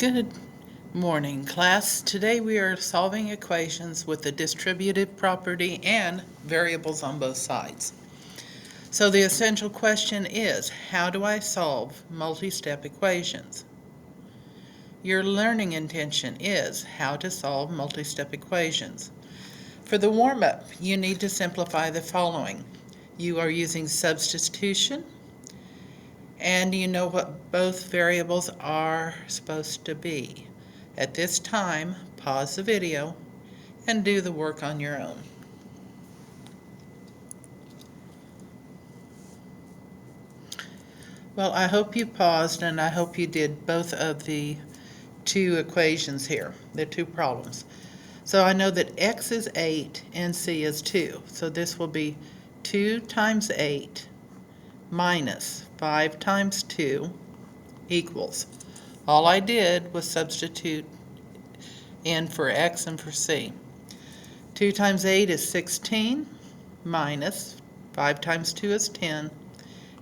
Good morning, class. Today we are solving equations with the distributive property and variables on both sides. So the essential question is, how do I solve multi-step equations? Your learning intention is how to solve multi-step equations. For the warm-up, you need to simplify the following. You are using substitution, and you know what both variables are supposed to be. At this time, pause the video and do the work on your own. Well, I hope you paused and I hope you did both of the two equations here, the two problems. So I know that x is 8 and c is 2. So this will be 2 times 8 minus 5 times 2 equals. All I did was substitute in for x and for c. 2 times 8 is 16 minus 5 times 2 is 10,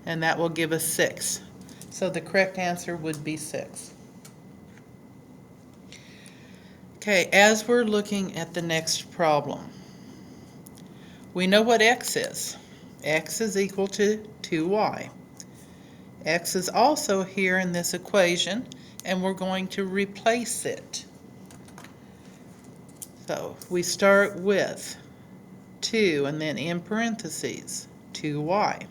and that will give us 6. So the correct answer would be 6. Okay, as we're looking at the next problem, we know what x is. X is equal to 2y. X is also here in this equation, and we're going to replace it. So we start with 2 and then in parentheses 2y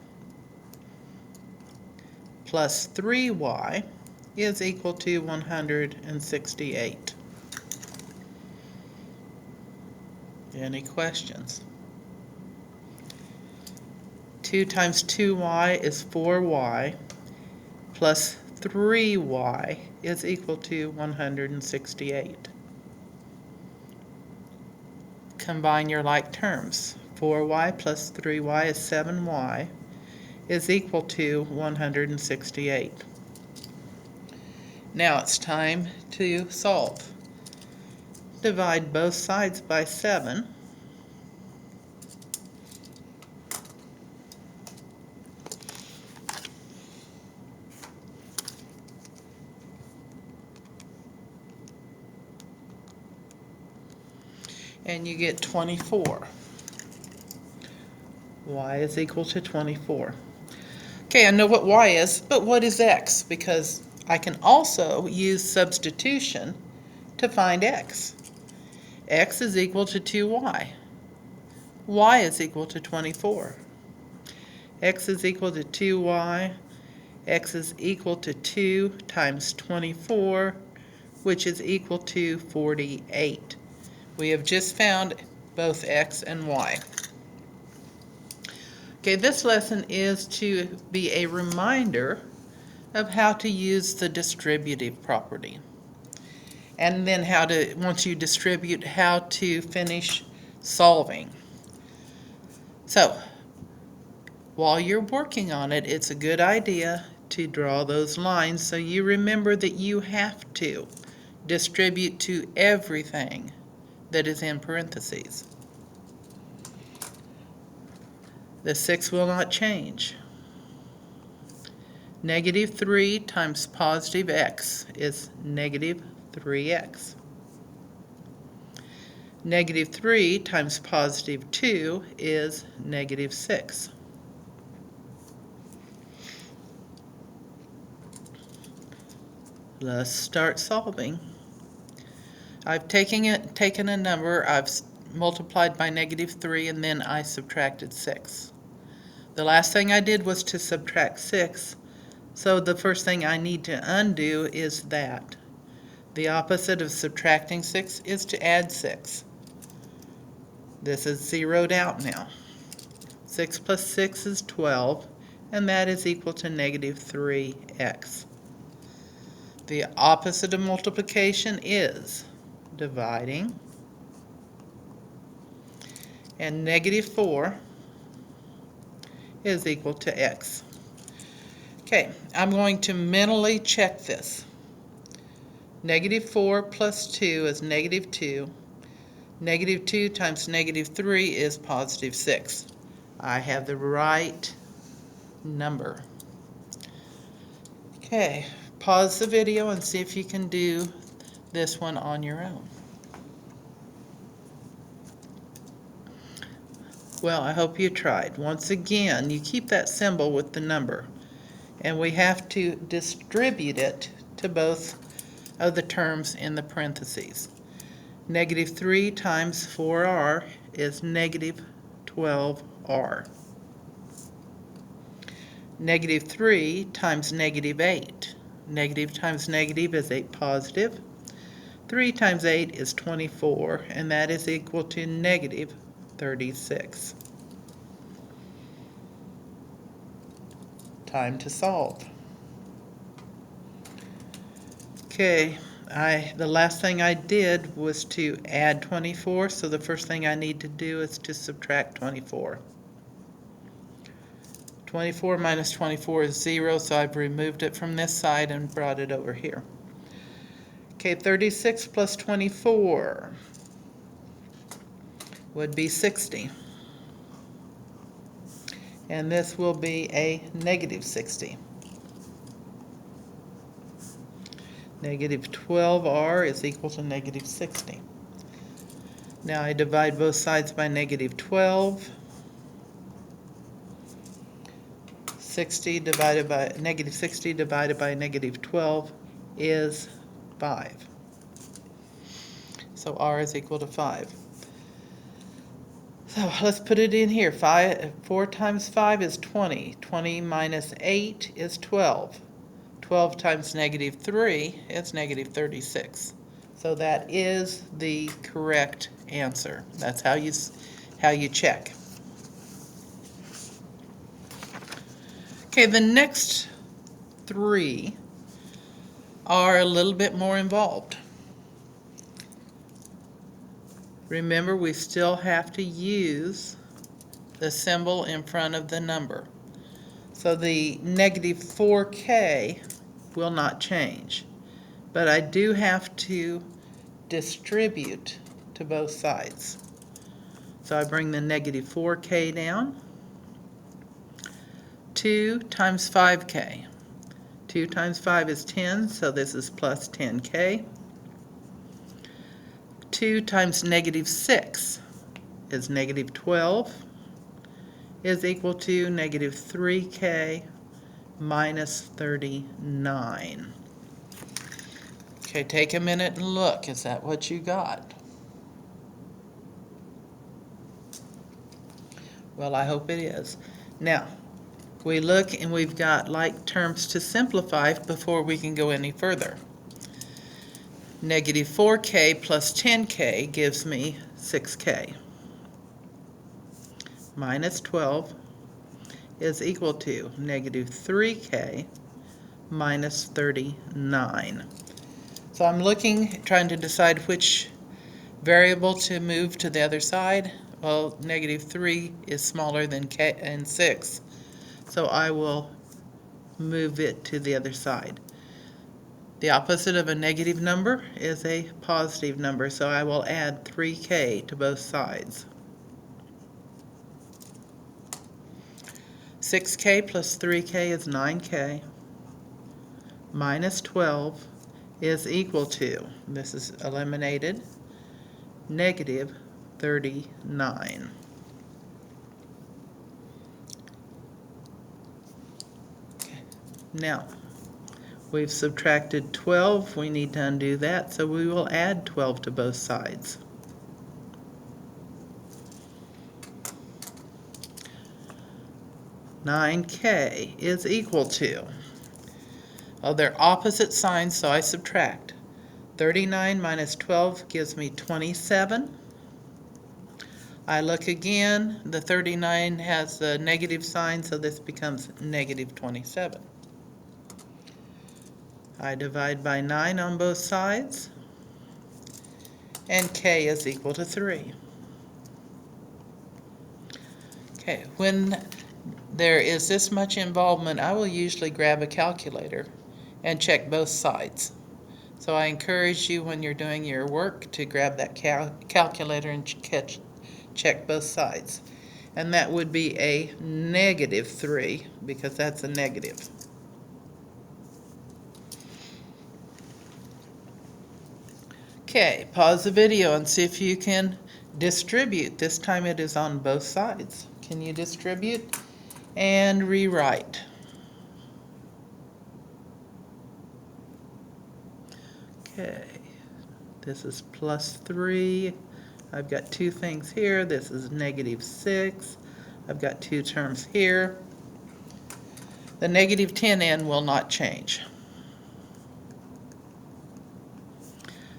plus 3y is equal to 168. Any questions? 2 times 2y is 4y plus 3y is equal to 168. Combine your like terms. 4y plus 3y is 7y is equal to 168. Now it's time to solve. Divide both sides by 7. And you get 24. Y is equal to 24. Okay, I know what y is, but what is x? Because I can also use substitution to find x. X is equal to 2y. Y is equal to 24. X is equal to 2y. X is equal to 2 times 24, which is equal to 48. We have just found both x and y. Okay, this lesson is to be a reminder of how to use the distributive property. And then how to, once you distribute, how to finish solving. So, while you're working on it, it's a good idea to draw those lines so you remember that you have to distribute to everything that is in parentheses. The 6 will not change. Negative 3 times positive x is negative 3x. Negative 3 times positive 2 is negative 6. Let's start solving. I've taken a number, I've multiplied by negative 3, and then I subtracted 6. The last thing I did was to subtract 6, so the first thing I need to undo is that. The opposite of subtracting 6 is to add 6. This is zeroed out now. 6 plus 6 is 12, and that is equal to negative 3x. The opposite of multiplication is dividing, and negative 4 is equal to x. Okay, I'm going to mentally check this. Negative 4 plus 2 is negative 2. Negative 2 times negative 3 is positive 6. I have the right number. Okay, pause the video and see if you can do this one on your own. Well, I hope you tried. Once again, you keep that symbol with the number, and we have to distribute it to both of the terms in the parentheses. Negative 3 times 4r is negative 12r. Negative 3 times negative 8. Negative times negative is 8 positive. 3 times 8 is 24, and that is equal to negative 36. Time to solve. Okay, the last thing I did was to add 24, so the first thing I need to do is to subtract 24. 24 minus 24 is 0, so I've removed it from this side and brought it over here. Okay, 36 plus 24 would be 60. And this will be a negative 60. Negative 12r is equal to negative 60. Now I divide both sides by negative 12. 60 divided by negative 60 divided by negative 12 is 5. So r is equal to 5. So let's put it in here. 4 times 5 is 20. 20 minus 8 is 12. 12 times negative 3 is negative 36. So that is the correct answer. That's how you check. Okay, the next 3 are a little bit more involved. Remember, we still have to use the symbol in front of the number. So the negative 4k will not change, but I do have to distribute to both sides. So I bring the negative 4k down. 2 times 5k. 2 times 5 is 10, so this is plus 10k. 2 times negative 6 is negative 12, is equal to negative 3k minus 39. Okay, take a minute and look. Is that what you got? Well, I hope it is. Now, we look and we've got like terms to simplify before we can go any further. Negative 4k plus 10k gives me 6k. Minus 12 is equal to negative 3k minus 39. So I'm looking, trying to decide which variable to move to the other side. Well, negative 3 is smaller than k and 6, so I will move it to the other side. The opposite of a negative number is a positive number, so I will add 3k to both sides. 6k plus 3k is 9k. Minus 12 is equal to, this is eliminated, negative 39. Okay. Now, we've subtracted 12. We need to undo that, so we will add 12 to both sides. $9k is equal to, oh, they're opposite signs, so I subtract. 39 minus 12 gives me 27. I look again, the 39 has the negative sign, so this becomes negative 27. I divide by 9 on both sides, and k is equal to 3. Okay, when there is this much involvement, I will usually grab a calculator and check both sides. So I encourage you, when you're doing your work, to grab that calculator and check both sides. And that would be a negative 3, because that's a negative. Okay, pause the video and see if you can distribute. This time it is on both sides. Can you distribute and rewrite? Okay, this is plus 3. I've got two things here. This is negative 6. I've got two terms here. The negative 10n will not change.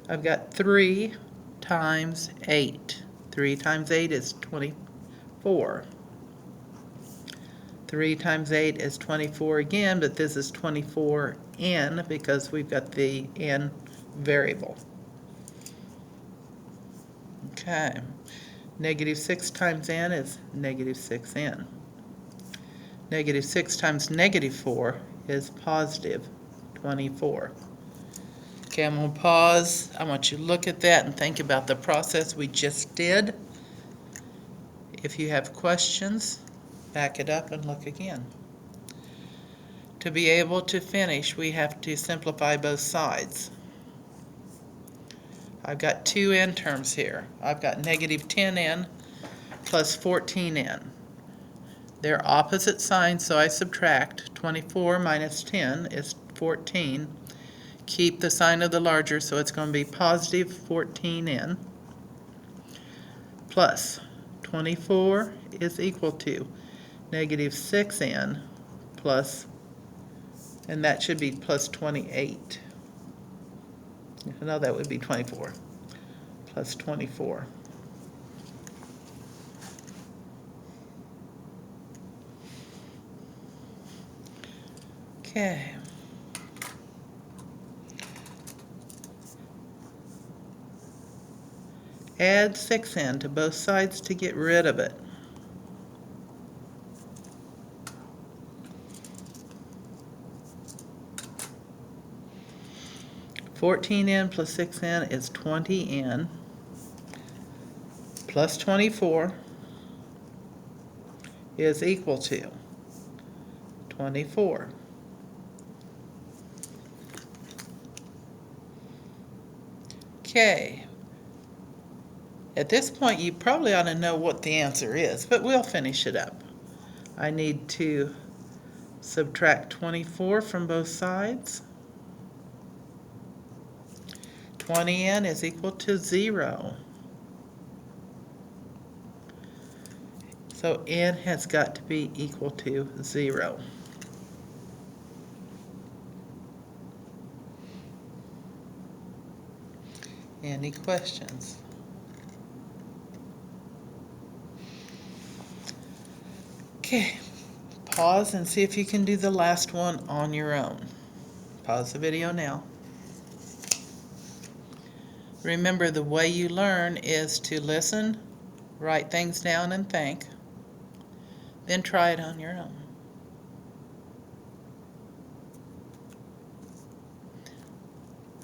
I've got 3 times 8. 3 times 8 is 24. 3 times 8 is 24 again, but this is 24n because we've got the n variable. Okay. Negative 6 times n is negative 6n. Negative 6 times negative 4 is positive 24. Okay, I'm going to pause. I want you to look at that and think about the process we just did. If you have questions, back it up and look again. To be able to finish, we have to simplify both sides. I've got two n terms here. I've got negative 10n plus 14n. They're opposite signs, so I subtract. 24 minus 10 is 14. Keep the sign of the larger, so it's going to be positive 14n plus 24 is equal to negative 6n plus, and that should be plus 28. No, that would be 24 plus 24. Okay. Add 6n to both sides to get rid of it. (14n plus 6n is 20n plus 24 is equal to 24. Okay. At this point, you probably ought to know what the answer is, but we'll finish it up. I need to subtract 24 from both sides. 20n is equal to 0. So n has got to be equal to 0. Any questions? Okay, pause and see if you can do the last one on your own. Pause the video now. Remember, the way you learn is to listen, write things down and think, then try it on your own.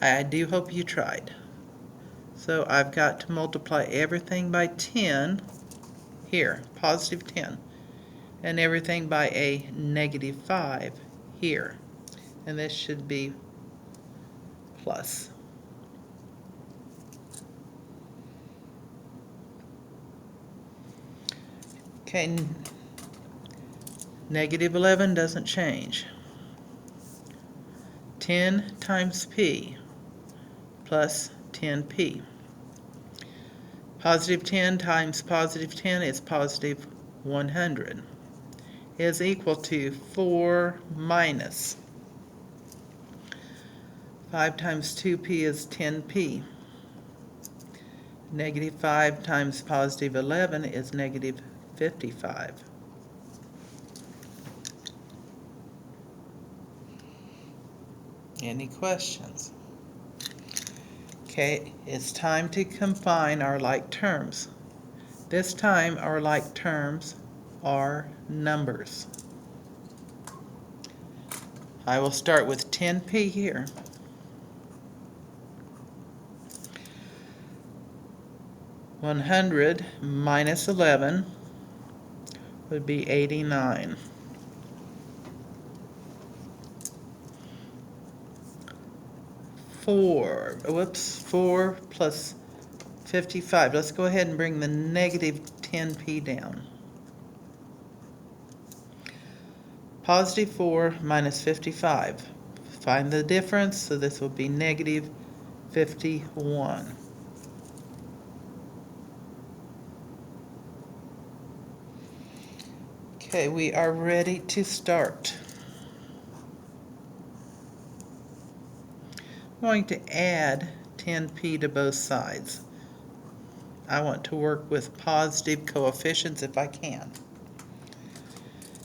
I do hope you tried. So I've got to multiply everything by 10 here, positive 10, and everything by a negative 5 here. And this should be plus. Okay, negative 11 doesn't change. 10 times p plus 10p. Positive 10 times positive 10 is positive 100. Is equal to 4 minus 5 times 2p is 10p. Negative 5 times positive 11 is negative 55. Any questions? Okay, it's time to combine our like terms. This time our like terms are numbers. I will start with 10p here. (100) minus 11 would be 89. 4 plus 55. Let's go ahead and bring the negative 10p down. Positive 4 minus 55. Find the difference, so this will be negative 51. Okay, we are ready to start. I'm going to add 10p to both sides. I want to work with positive coefficients if I can.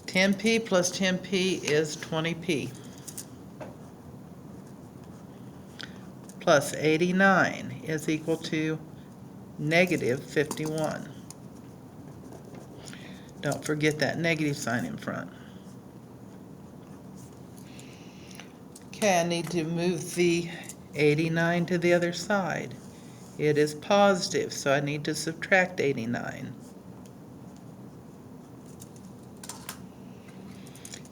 10p plus 10p is 20p. Plus 89 is equal to negative 51. Don't forget that negative sign in front. Okay, I need to move the 89 to the other side. It is positive, so I need to subtract 89.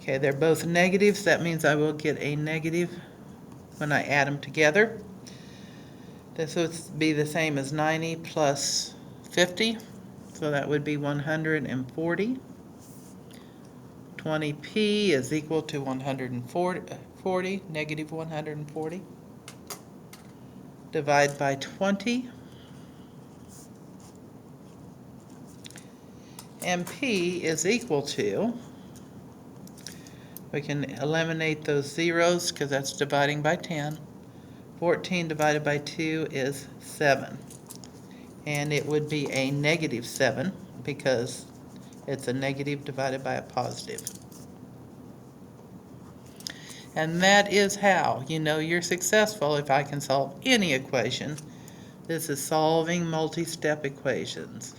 Okay, they're both negatives. That means I will get a negative when I add them together. This would be the same as 90 plus 50, so that would be 140. 20p is equal to 140, negative 140. Divide by 20. And p is equal to, we can eliminate those zeros because that's dividing by 10. 14 divided by 2 is 7. And it would be a negative 7 because it's a negative divided by a positive. And that is how you know you're successful if I can solve any equation. This is solving multi-step equations.